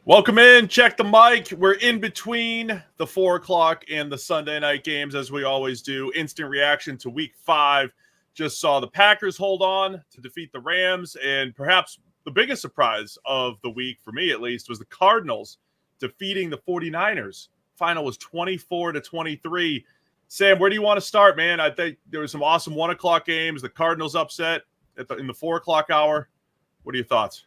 Welcome in. Check the mic. We're in between the 4 o'clock and the Sunday night games, as we always do. Instant reaction to week 5. Just saw the Packers hold on to defeat the Rams, and perhaps the biggest surprise of the week, for me at least, was the Cardinals defeating the 49ers. Final was 24-23. Sam, where do you want to start, man? I think there were some awesome 1 o'clock games. The Cardinals upset in the 4 o'clock hour. What are your thoughts?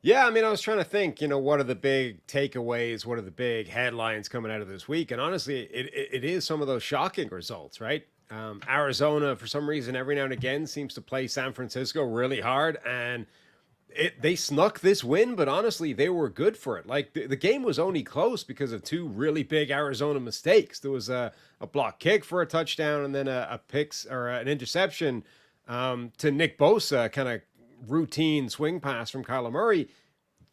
Yeah, I mean, I was trying to think, what are the big takeaways? What are the big headlines coming out of this week? And honestly, it is some of those shocking results, right? Arizona, for some reason, every now and again seems to play San Francisco really hard. And they snuck this win, but honestly, they were good for it. Like, the game was only close because of two really big Arizona mistakes. There was a block kick for a touchdown and then a picks or an interception to Nick Bosa, kind of routine swing pass from Kyler Murray.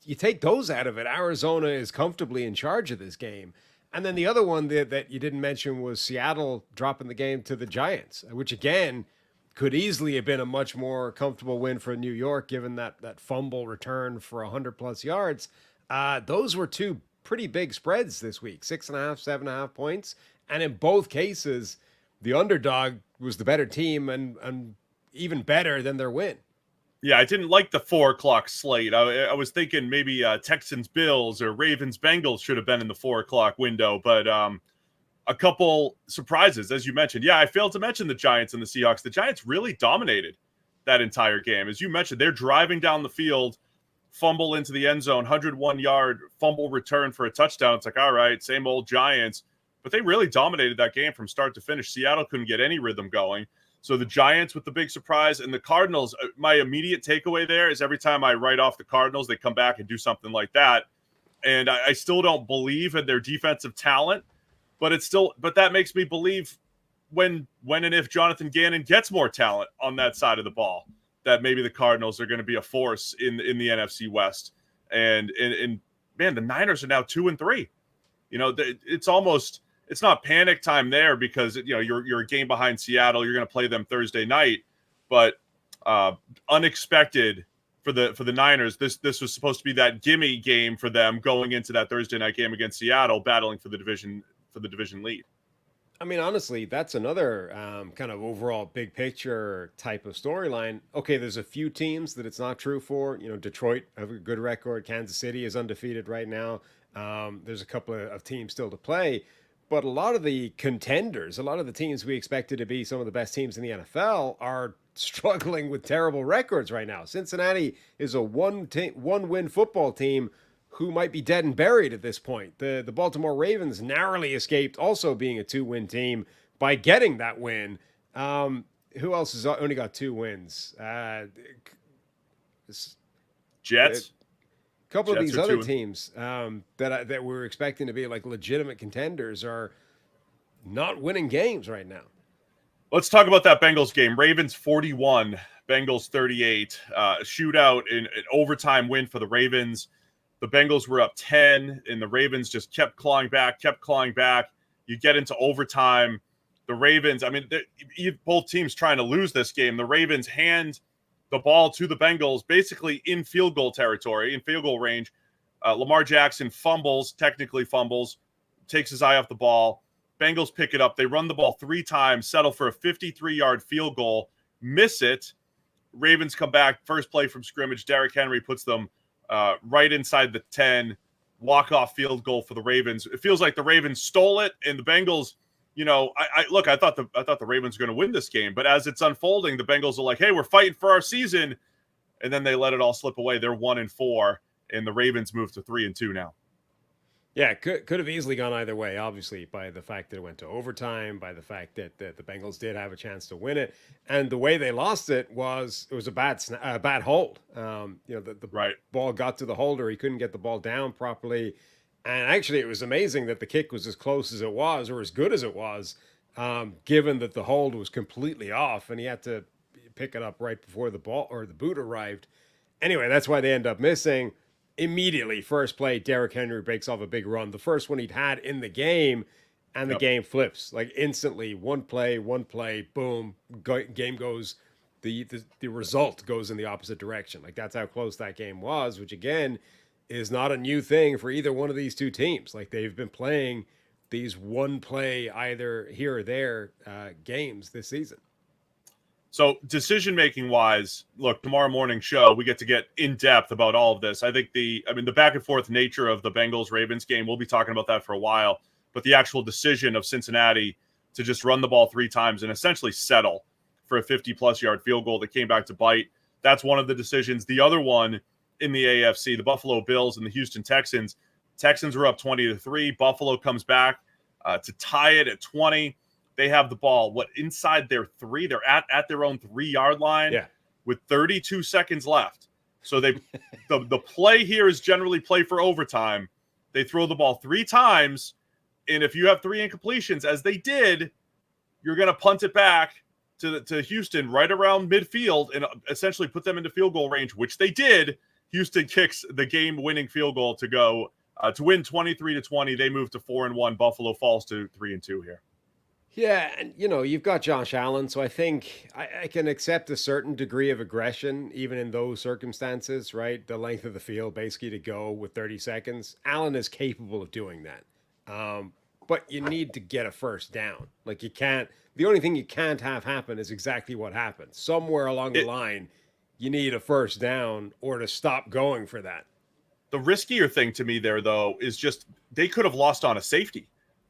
You take those out of it, Arizona is comfortably in charge of this game. And then the other one that you didn't mention was Seattle dropping the game to the Giants, which again could easily have been a much more comfortable win for New York, given that fumble return for 100 plus yards. Those were two pretty big spreads this week, 6.5, 7.5 points. And in both cases, the underdog was the better team and even better than their win. Yeah, I didn't like the 4 o'clock slate. I was thinking maybe Texans-Bills or Ravens-Bengals should have been in the 4 o'clock window, but a couple surprises, as you mentioned. Yeah, I failed to mention the Giants and the Seahawks. The Giants really dominated that entire game. As you mentioned, they're driving down the field, fumble into the end zone, 101-yard fumble return for a touchdown. It's like, all right, same old Giants. But they really dominated that game from start to finish. Seattle couldn't get any rhythm going. So the Giants with the big surprise, and the Cardinals, my immediate takeaway there is every time I write off the Cardinals, they come back and do something like that. And I still don't believe in their defensive talent, but that makes me believe when and if Jonathan Gannon gets more talent on that side of the ball, that maybe the Cardinals are going to be a force in the NFC West. And man, the Niners are now 2-3. It's not panic time there because you're a game behind Seattle. You're going to play them Thursday night, but unexpected for the Niners. This was supposed to be that gimme game for them going into that Thursday night game against Seattle, battling for the division lead. I mean, honestly, that's another kind of overall big picture type of storyline. Okay, there's a few teams that it's not true for. Detroit have a good record. Kansas City is undefeated right now. There's a couple of teams still to play. But a lot of the contenders, a lot of the teams we expected to be some of the best teams in the NFL are struggling with terrible records right now. Cincinnati is a one-win football team who might be dead and buried at this point. The Baltimore Ravens narrowly escaped also being a 2-win team by getting that win. Who else has only got 2 wins? Jets. Couple of these other teams that we were expecting to be like legitimate contenders are not winning games right now. Let's talk about that Bengals game. Ravens 41, Bengals 38. Shootout in an overtime win for the Ravens. The Bengals were up 10, and the Ravens just kept clawing back. You get into overtime. The Ravens, both teams trying to lose this game. The Ravens hand the ball to the Bengals basically in field goal territory, in field goal range. Lamar Jackson technically fumbles, takes his eye off the ball. Bengals pick it up. They run the ball 3 times, settle for a 53-yard field goal, miss it. Ravens come back, first play from scrimmage. Derrick Henry puts them right inside the 10, walk-off field goal for the Ravens. It feels like the Ravens stole it, and the Bengals, I thought the Ravens were going to win this game, but as it's unfolding, the Bengals are like, "Hey, we're fighting for our season," and then they let it all slip away. They're 1-4, and the Ravens move to 3-2 now. Yeah, could have easily gone either way, obviously, by the fact that it went to overtime, by the fact that the Bengals did have a chance to win it, and the way they lost it was a bad hold. The ball got to the holder, he couldn't get the ball down properly. And actually, it was amazing that the kick was as close as it was, or as good as it was, given that the hold was completely off, and he had to pick it up right before the ball or the boot arrived. Anyway, that's why they end up missing. Immediately, first play, Derrick Henry breaks off a big run, the first one he'd had in the game, and the game flips like instantly. One play, boom, game goes. The result goes in the opposite direction. Like, that's how close that game was, which again is not a new thing for either one of these two teams. Like they've been playing these one play either here or there games this season. So decision-making wise, look, tomorrow morning show, we get to get in depth about all of this. I think the back and forth nature of the Bengals-Ravens game, we'll be talking about that for a while, but the actual decision of Cincinnati to just run the ball 3 times and essentially settle for a 50-plus yard field goal that came back to bite. That's one of the decisions. The other one in the AFC, the Buffalo Bills and the Houston Texans. Texans were up 20-3. Buffalo comes back to tie it at 20. They have the ball, inside their 3? They're at their own 3-yard line with 32 seconds left. So the play here is generally play for overtime. They throw the ball 3 times, and if you have 3 incompletions, as they did, you're going to punt it back to Houston right around midfield and essentially put them into field goal range, which they did. Houston kicks the game-winning field goal to go to win 23-20. They move to 4-1. Buffalo falls to 3-2 here. Yeah, and you've got Josh Allen, so I think I can accept a certain degree of aggression even in those circumstances, right? The length of the field basically to go with 30 seconds. Allen is capable of doing that. But you need to get a first down. Like the only thing you can't have happen is exactly what happened. Somewhere along the line, you need a first down or to stop going for that. The riskier thing to me there, though, is just they could have lost on a safety.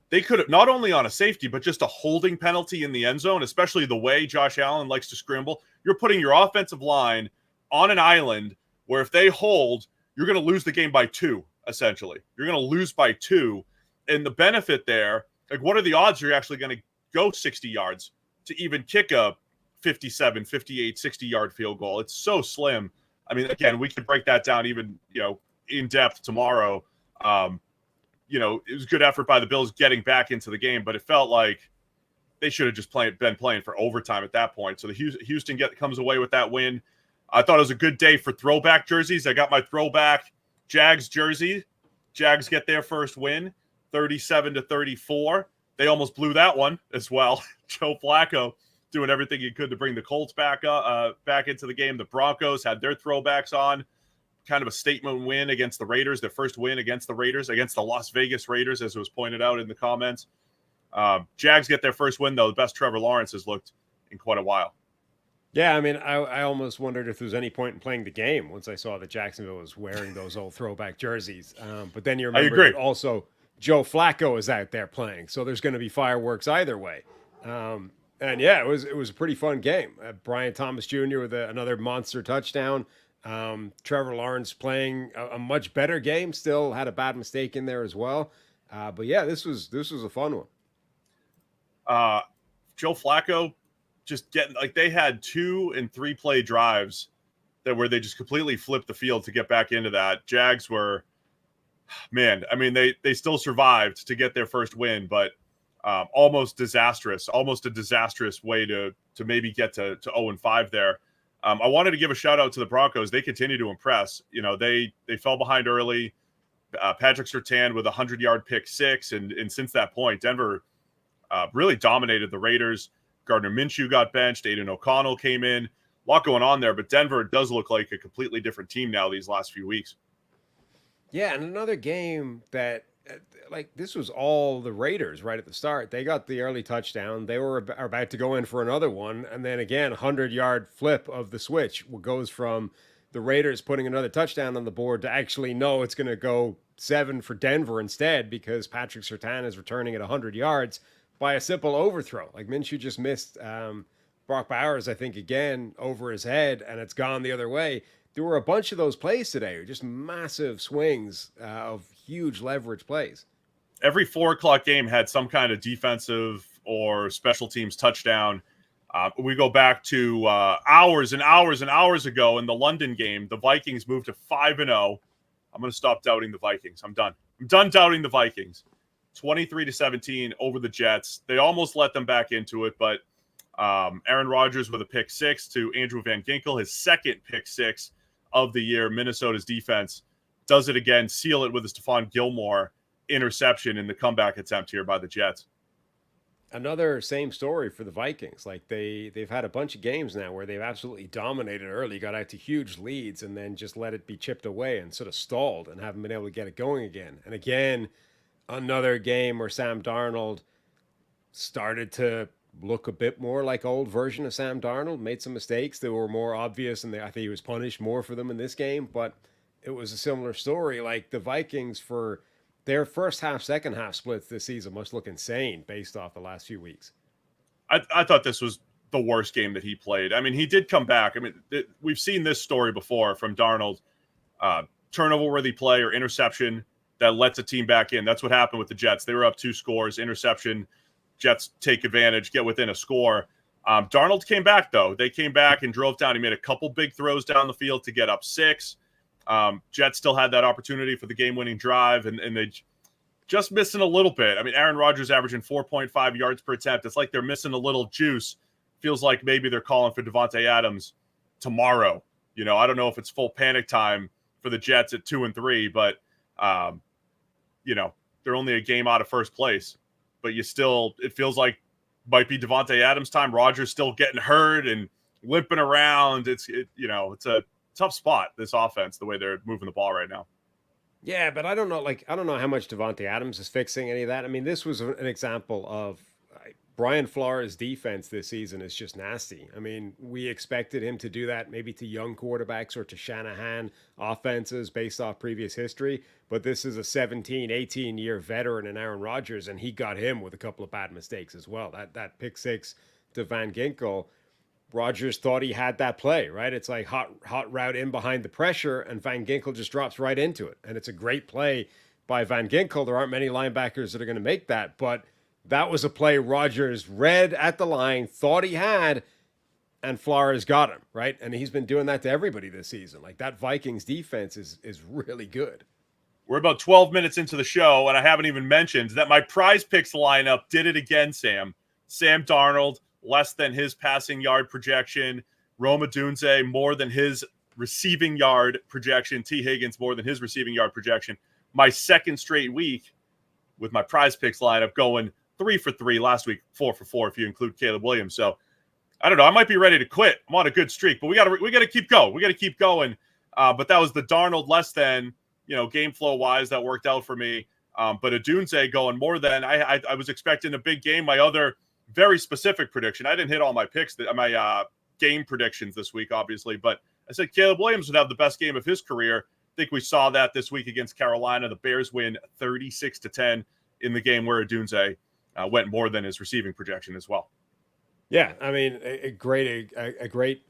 They could have not only on a safety, but just a holding penalty in the end zone, especially the way Josh Allen likes to scramble. You're putting your offensive line on an island where if they hold, you're going to lose the game by 2, essentially. You're going to lose by 2. And the benefit there, like what are the odds you're actually going to go 60 yards to even kick a 57, 58, 60-yard field goal? It's so slim. I mean, again, we could break that down even, in depth tomorrow. It was a good effort by the Bills getting back into the game, but it felt like they should have just been playing for overtime at that point. So the Houston comes away with that win. I thought it was a good day for throwback jerseys. I got my throwback Jags jersey. Jags get their first win, 37-34. They almost blew that one as well. Joe Flacco doing everything he could to bring the Colts back into the game. The Broncos had their throwbacks on. Kind of a statement win against the Raiders, their first win against the Raiders, against the Las Vegas Raiders, as it was pointed out in the comments. Jags get their first win, though. The best Trevor Lawrence has looked in quite a while. Yeah, I mean, I almost wondered if there was any point in playing the game once I saw that Jacksonville was wearing those old throwback jerseys. But then you remember that also Joe Flacco is out there playing, so there's going to be fireworks either way. And yeah, it was a pretty fun game. Brian Thomas Jr. with another monster touchdown. Trevor Lawrence playing a much better game, still had a bad mistake in there as well. But yeah, this was a fun one. Joe Flacco just getting they had 2 and 3 play drives where they just completely flipped the field to get back into that. Jags were, man, I mean, they still survived to get their first win, but almost a disastrous way to maybe get to 0-5 there. I wanted to give a shout out to the Broncos. They continue to impress. They fell behind early. Patrick Surtain with a 100-yard pick 6. And since that point, Denver really dominated the Raiders. Gardner Minshew got benched. Aiden O'Connell came in. A lot going on there, but Denver does look like a completely different team now these last few weeks. Yeah, and another game that this was all the Raiders right at the start. They got the early touchdown. They were about to go in for another one. And then again, 100-yard flip of the switch goes from the Raiders putting another touchdown on the board to actually, no, it's going to go 7 for Denver instead because Patrick Surtain is returning at 100 yards by a simple overthrow. Like Minshew just missed Brock Bowers, I think, again, over his head, and it's gone the other way. There were a bunch of those plays today, just massive swings of huge leverage plays. Every 4:00 game had some kind of defensive or special teams touchdown. We go back to hours and hours and hours ago in the London game. The Vikings moved to 5-0. I'm going to stop doubting the Vikings. I'm done. I'm done doubting the Vikings. 23-17 over the Jets. They almost let them back into it, but Aaron Rodgers with a pick 6 to Andrew Van Ginkel, his second pick 6 of the year. Minnesota's defense does it again, seal it with a Stephon Gilmore interception in the comeback attempt here by the Jets. Another same story for the Vikings. Like they've had a bunch of games now where they've absolutely dominated early, got out to huge leads, and then just let it be chipped away and sort of stalled and haven't been able to get it going again. And again, another game where Sam Darnold started to look a bit more like old version of Sam Darnold, made some mistakes that were more obvious, and I think he was punished more for them in this game. But it was a similar story. Like the Vikings, for their first half, second half splits this season must look insane based off the last few weeks. I thought this was the worst game that he played. I mean, he did come back. I mean, we've seen this story before from Darnold. Turnover-worthy play or interception that lets a team back in. That's what happened with the Jets. They were up 2 scores, interception, Jets take advantage, get within a score. Darnold came back, though. They came back and drove down. He made a couple big throws down the field to get up 6. Jets still had that opportunity for the game-winning drive, and they just missing a little bit. I mean, Aaron Rodgers averaging 4.5 yards per attempt. It's like they're missing a little juice. Feels like maybe they're calling for Devontae Adams tomorrow. You know, I don't know if it's full panic time for the Jets at 2-3, but, you know, they're only a game out of first place. But it feels like might be Devontae Adams time. Rodgers still getting hurt and limping around. It's a tough spot, this offense, the way they're moving the ball right now. Yeah, but I don't know. Like, I don't know how much Devontae Adams is fixing any of that. I mean, this was an example of Brian Flores' defense this season is just nasty. I mean, we expected him to do that maybe to young quarterbacks or to Shanahan offenses based off previous history. But this is a 17, 18-year veteran in Aaron Rodgers, and he got him with a couple of bad mistakes as well. That pick 6 to Van Ginkel, Rodgers thought he had that play, right? It's like hot route in behind the pressure, and Van Ginkel just drops right into it. And it's a great play by Van Ginkel. There aren't many linebackers that are going to make that, but that was a play Rodgers read at the line, thought he had, and Flores got him, right? And he's been doing that to everybody this season. Like, that Vikings defense is really good. We're about 12 minutes into the show, and I haven't even mentioned that my prize picks lineup did it again, Sam. Sam Darnold, less than his passing yard projection. Rome Odunze, more than his receiving yard projection. T. Higgins, more than his receiving yard projection. My second straight week with my prize picks lineup going 3 for 3. Last week, 4 for 4 if you include Caleb Williams. So I don't know. I might be ready to quit. I'm on a good streak, but we got to keep going. We got to keep going. But that was the Darnold less than, game flow wise, that worked out for me. But Odunze going more than I was expecting a big game. My other very specific prediction. I didn't hit all my picks, my game predictions this week, obviously, but I said Caleb Williams would have the best game of his career. I think we saw that this week against Carolina. The Bears win 36-10 in the game where Odunze went more than his receiving projection as well. Yeah, I mean, a great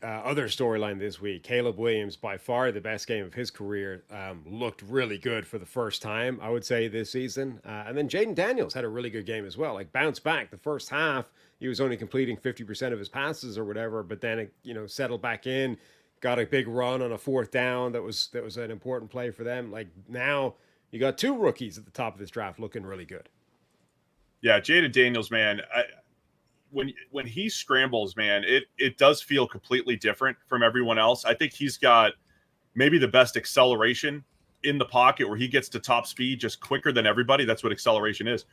other storyline this week. Caleb Williams, by far the best game of his career, looked really good for the first time, I would say, this season. And then Jaden Daniels had a really good game as well. Like, bounced back. The first half, he was only completing 50% of his passes or whatever, but then it, settled back in, got a big run on a 4th down. That was an important play for them. Like, now you got 2 rookies at the top of this draft looking really good. Yeah, Jaden Daniels, man. When he scrambles, man, it does feel completely different from everyone else. I think he's got maybe the best acceleration in the pocket where he gets to top speed just quicker than everybody. That's what acceleration is.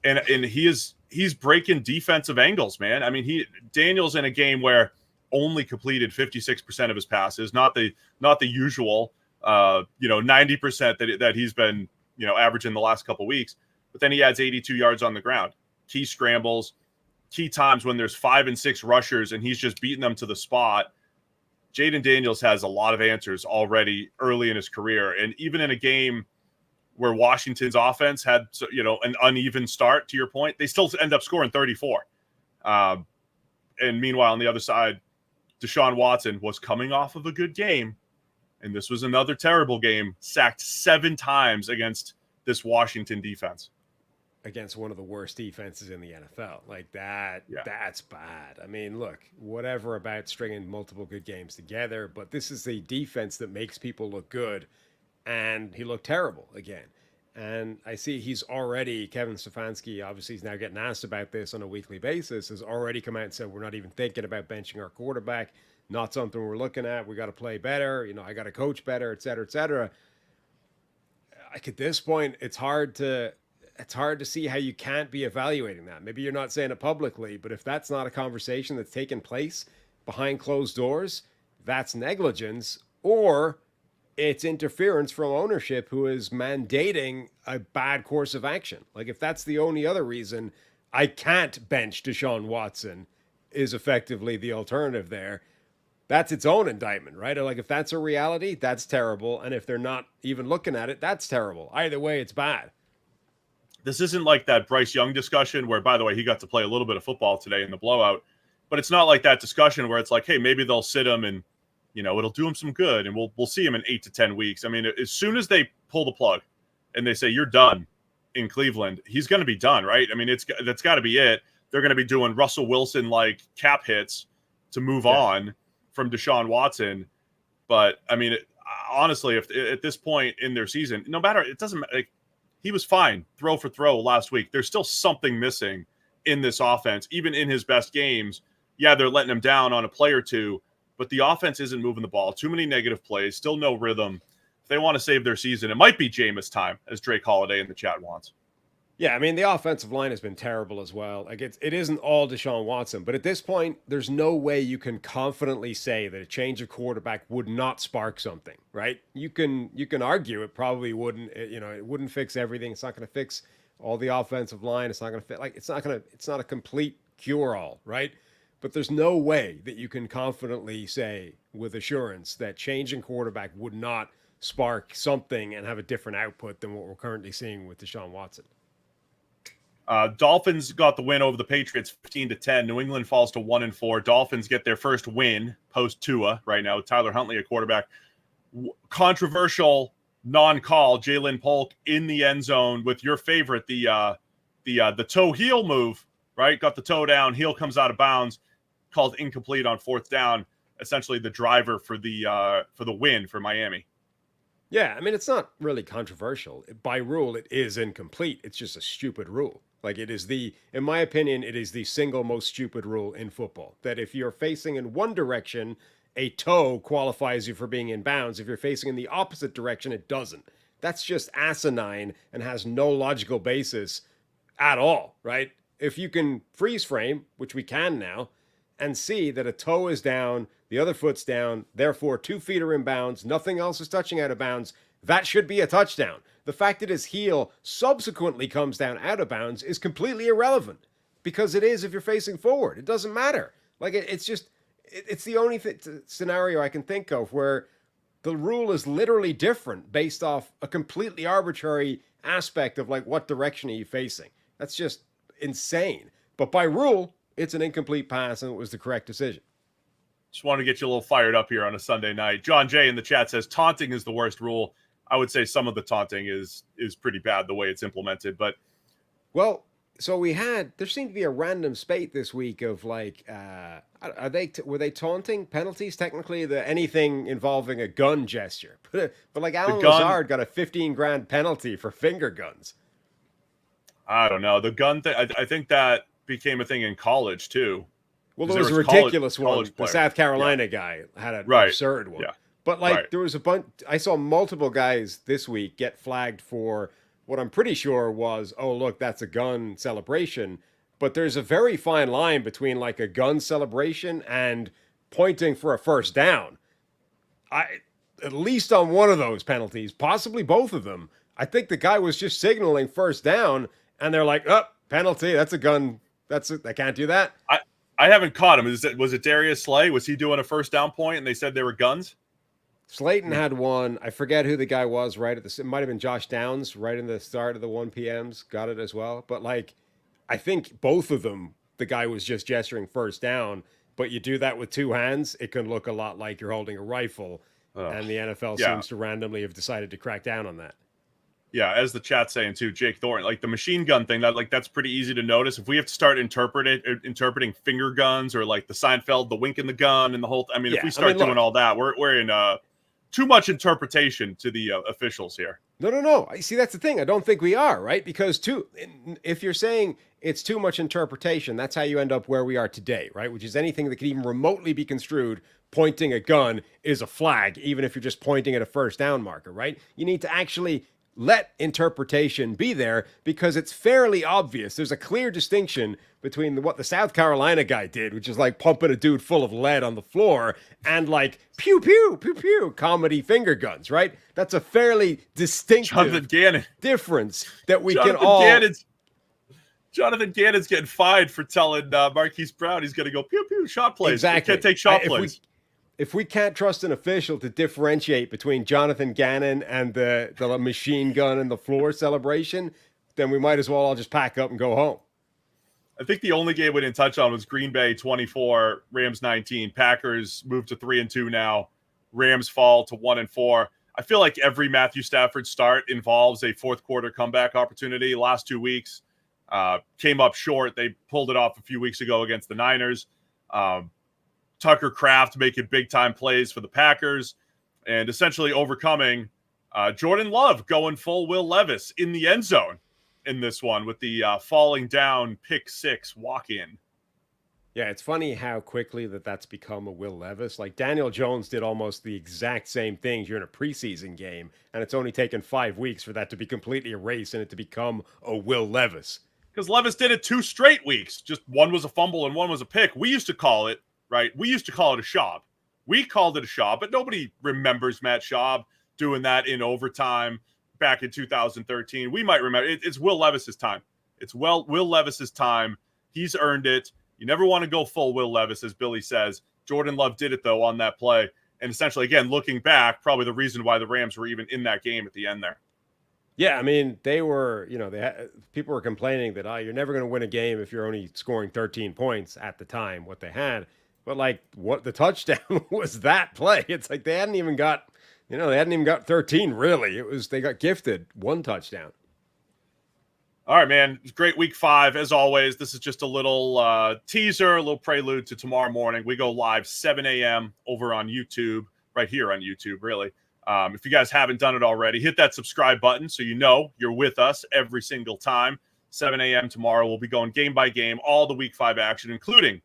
And he's breaking defensive angles, man. I mean, Daniels in a game where only completed 56% of his passes, not the usual 90% that he's been, averaging the last couple of weeks. But then he adds 82 yards on the ground. Key scrambles, key times when there's 5 and 6 rushers and he's just beating them to the spot. Jaden Daniels has a lot of answers already early in his career. And even in a game where Washington's offense had, an uneven start, to your point, they still end up scoring 34. And meanwhile, on the other side, Deshaun Watson was coming off of a good game. And this was another terrible game, sacked 7 times against this Washington defense. Against one of the worst defenses in the NFL. Like that, yeah. That's bad. I mean, look, whatever about stringing multiple good games together, but this is the defense that makes people look good, and he looked terrible again. And I see Kevin Stefanski, obviously he's now getting asked about this on a weekly basis, has already come out and said, we're not even thinking about benching our quarterback, not something we're looking at, we got to play better, I got to coach better, et cetera, et cetera. Like, at this point, it's hard to it's hard to see how you can't be evaluating that. Maybe you're not saying it publicly, but if that's not a conversation that's taken place behind closed doors, that's negligence, or it's interference from ownership who is mandating a bad course of action. Like, if that's the only other reason I can't bench Deshaun Watson is effectively the alternative there, that's its own indictment, right? Or like, if that's a reality, that's terrible. And if they're not even looking at it, that's terrible. Either way, it's bad. This isn't like that Bryce Young discussion where, by the way, he got to play a little bit of football today in the blowout. But it's not like that discussion where it's like, hey, maybe they'll sit him and, it'll do him some good, and we'll see him in 8 to 10 weeks. I mean, as soon as they pull the plug and they say you're done in Cleveland, he's going to be done, right? I mean, that's got to be it. They're going to be doing Russell Wilson like cap hits to move on from Deshaun Watson. But I mean, honestly, if at this point in their season, no matter, it doesn't matter. Like, he was fine throw for throw last week. There's still something missing in this offense, even in his best games. Yeah, they're letting him down on a play or two, but the offense isn't moving the ball. Too many negative plays, still no rhythm. If they want to save their season, it might be Jameis time, as Drake Holiday in the chat wants. Yeah, I mean, the offensive line has been terrible as well. Like, it isn't all Deshaun Watson, but at this point, there's no way you can confidently say that a change of quarterback would not spark something, right? You can argue it probably wouldn't. It wouldn't fix everything. It's not going to fix all the offensive line. It's not going to fit. Like, it's not a complete cure-all, right? But there's no way that you can confidently say with assurance that changing quarterback would not spark something and have a different output than what we're currently seeing with Deshaun Watson. Dolphins got the win over the Patriots 15-10. New England falls to 1-4. Dolphins get their first win post Tua right now with Tyler Huntley at quarterback. Controversial non-call, Jalen Polk in the end zone with your favorite, the toe heel move, right? Got the toe down, heel comes out of bounds, called incomplete on fourth down. Essentially the driver for the win for Miami. Yeah, I mean, it's not really controversial. By rule, it is incomplete. It's just a stupid rule. Like, in my opinion, it is the single most stupid rule in football. That if you're facing in one direction, a toe qualifies you for being in bounds. If you're facing in the opposite direction, it doesn't. That's just asinine and has no logical basis at all, right? If you can freeze frame, which we can now, and see that a toe is down, the other foot's down, therefore 2 feet are in bounds, nothing else is touching out of bounds, that should be a touchdown. The fact that his heel subsequently comes down out of bounds is completely irrelevant, because it is if you're facing forward. It doesn't matter. Like, it's the only scenario I can think of where the rule is literally different based off a completely arbitrary aspect of, like, what direction are you facing. That's just insane. But by rule, it's an incomplete pass, and it was the correct decision. Just want to get you a little fired up here on a Sunday night. John Jay in the chat says taunting is the worst rule. I would say some of the taunting is pretty bad the way it's implemented. But well, so there seemed to be a random spate this week of, like, were they taunting penalties? Technically, anything involving a gun gesture, but like Alan Lazard got a $15,000 penalty for finger guns. I don't know, the gun thing. I think that became a thing in college too. Well, there was a ridiculous one. The South Carolina guy had an absurd one. Yeah. But, like, there was a bunch. I saw multiple guys this week get flagged for what I'm pretty sure was, oh, look, that's a gun celebration. But there's a very fine line between, like, a gun celebration and pointing for a first down. At least on one of those penalties, possibly both of them, I think the guy was just signaling first down, and they're like, oh, penalty, that's a gun. That's it. I can't do that. I haven't caught him. Was it Darius Slay? Was he doing a first down point and they said they were guns? Slayton had one. I forget who the guy was right at it might have been Josh Downs right in the start of the 1 p.m.s. Got it as well. But, like, I think both of them, the guy was just gesturing first down. But you do that with two hands, it can look a lot like you're holding a rifle. And the NFL seems to randomly have decided to crack down on that. Yeah, as the chat's saying too, Jake Thornton, like the machine gun thing, that's pretty easy to notice. If we have to start interpreting finger guns or like the Seinfeld, the wink in the gun and the whole, if we start doing all that, we're in too much interpretation to the officials here. No. I see, that's the thing. I don't think we are, right? Because if you're saying it's too much interpretation, that's how you end up where we are today, right? Which is anything that could even remotely be construed pointing a gun is a flag, even if you're just pointing at a first down marker, right? You need to actually let interpretation be there because it's fairly obvious. There's a clear distinction between what the South Carolina guy did, which is like pumping a dude full of lead on the floor, and like pew, pew, pew, pew, comedy finger guns, right? That's a fairly distinctive difference that we can all... Jonathan Gannon's getting fined for telling Marquise Brown he's going to go pew, pew, shot plays. Exactly. He can't take shot plays. If we can't trust an official to differentiate between Jonathan Gannon and the machine gun and the floor celebration, then we might as well all just pack up and go home. I think the only game we didn't touch on was Green Bay 24, Rams 19. Packers move to 3-2 now. Rams fall to 1-4. I feel like every Matthew Stafford start involves a fourth quarter comeback opportunity. Last 2 weeks came up short. They pulled it off a few weeks ago against the Niners. Tucker Kraft making big-time plays for the Packers and essentially overcoming Jordan Love going full Will Levis in the end zone in this one with the falling down pick six walk-in. Yeah, it's funny how quickly that's become a Will Levis. Like Daniel Jones did almost the exact same things. You're in a preseason game, and it's only taken 5 weeks for that to be completely erased and it to become a Will Levis. Because Levis did it 2 straight weeks. Just one was a fumble and one was a pick. We used to call it, right? We used to call it a Schaub. We called it a Schaub, but nobody remembers Matt Schaub doing that in overtime back in 2013. We might remember. It's Will Levis's time. It's Will Levis's time. He's earned it. You never want to go full Will Levis, as Billy says. Jordan Love did it, though, on that play. And essentially, again, looking back, probably the reason why the Rams were even in that game at the end there. Yeah, I mean, they were, people were complaining that, you're never going to win a game if you're only scoring 13 points at the time, what they had. But, like, what the touchdown was that play. It's like they hadn't even got 13, really. It was, they got gifted 1 touchdown. All right, man. Great week 5. As always, this is just a little teaser, a little prelude to tomorrow morning. We go live 7 a.m. over on YouTube, right here on YouTube, really. If you guys haven't done it already, hit that subscribe button so you know you're with us every single time. 7 a.m. tomorrow, we'll be going game by game, all the week 5 action, including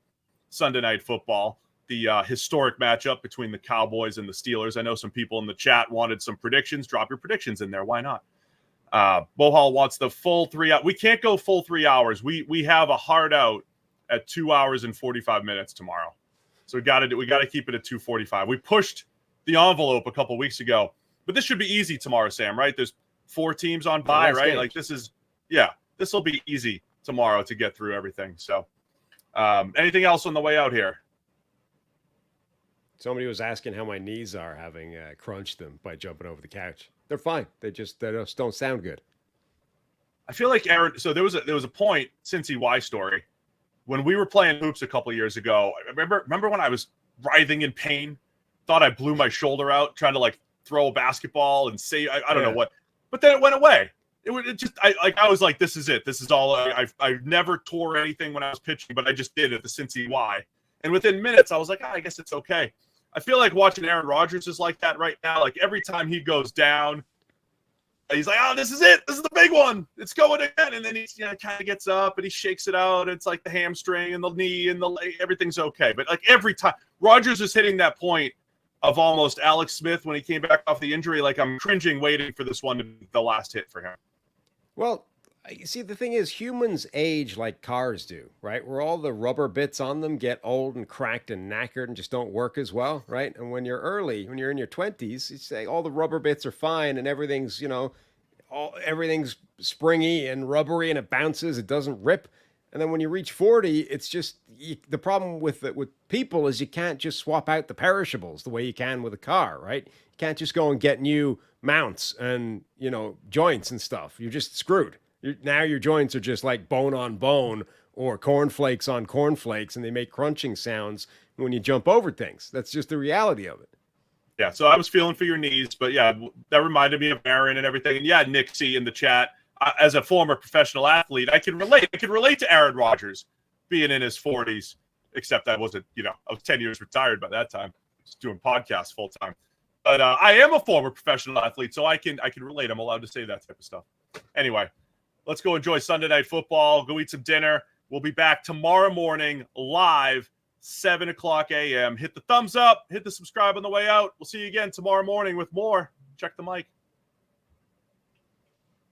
Sunday Night Football, the historic matchup between the Cowboys and the Steelers. I know some people in the chat wanted some predictions. Drop your predictions in there. Why not? Bohal wants the full 3 hours. We can't go full 3 hours. We have a hard out at 2 hours and 45 minutes tomorrow. So we got to keep it at 2:45. We pushed the envelope a couple weeks ago, but this should be easy tomorrow, Sam, right? There's 4 teams on bye, right? Games. Like this will be easy tomorrow to get through everything. So anything else on the way out here? Somebody was asking how my knees are, having crunched them by jumping over the couch. They're fine. They just don't sound good. I feel like Aaron. So there was a point, Cincy Y story, when we were playing hoops a couple of years ago. Remember when I was writhing in pain, thought I blew my shoulder out trying to like throw a basketball and say I don't know what, but then it went away. I was like, this is it. This is all. I never tore anything when I was pitching, but I just did at the Cincy Y, and within minutes I was like, I guess it's okay. I feel like watching Aaron Rodgers is like that right now. Like every time he goes down, he's like, this is it. This is the big one. It's going again. And then he kind of gets up and he shakes it out. It's like the hamstring and the knee and the leg. Everything's okay. But like every time, Rodgers is hitting that point of almost Alex Smith when he came back off the injury. Like I'm cringing waiting for this one to be the last hit for him. Well, you see, the thing is, humans age like cars do, right? Where all the rubber bits on them get old and cracked and knackered and just don't work as well, right? And when you're in your 20s, you say all the rubber bits are fine and everything's, everything's springy and rubbery and it bounces, it doesn't rip. And then when you reach 40, it's just the problem with people is you can't just swap out the perishables the way you can with a car, right? You can't just go and get new mounts and, joints and stuff. You're just screwed. Now your joints are just like bone on bone or cornflakes on cornflakes, and they make crunching sounds when you jump over things. That's just the reality of it. Yeah, so I was feeling for your knees, but yeah, that reminded me of Aaron and everything. And yeah, Nick C in the chat, as a former professional athlete, I can relate. I can relate to Aaron Rodgers being in his 40s, except I wasn't, I was 10 years retired by that time, just doing podcasts full time. But I am a former professional athlete, so I can relate. I'm allowed to say that type of stuff. Anyway. Let's go enjoy Sunday Night Football. Go eat some dinner. We'll be back tomorrow morning live, 7 o'clock a.m. Hit the thumbs up. Hit the subscribe on the way out. We'll see you again tomorrow morning with more. Check the mic.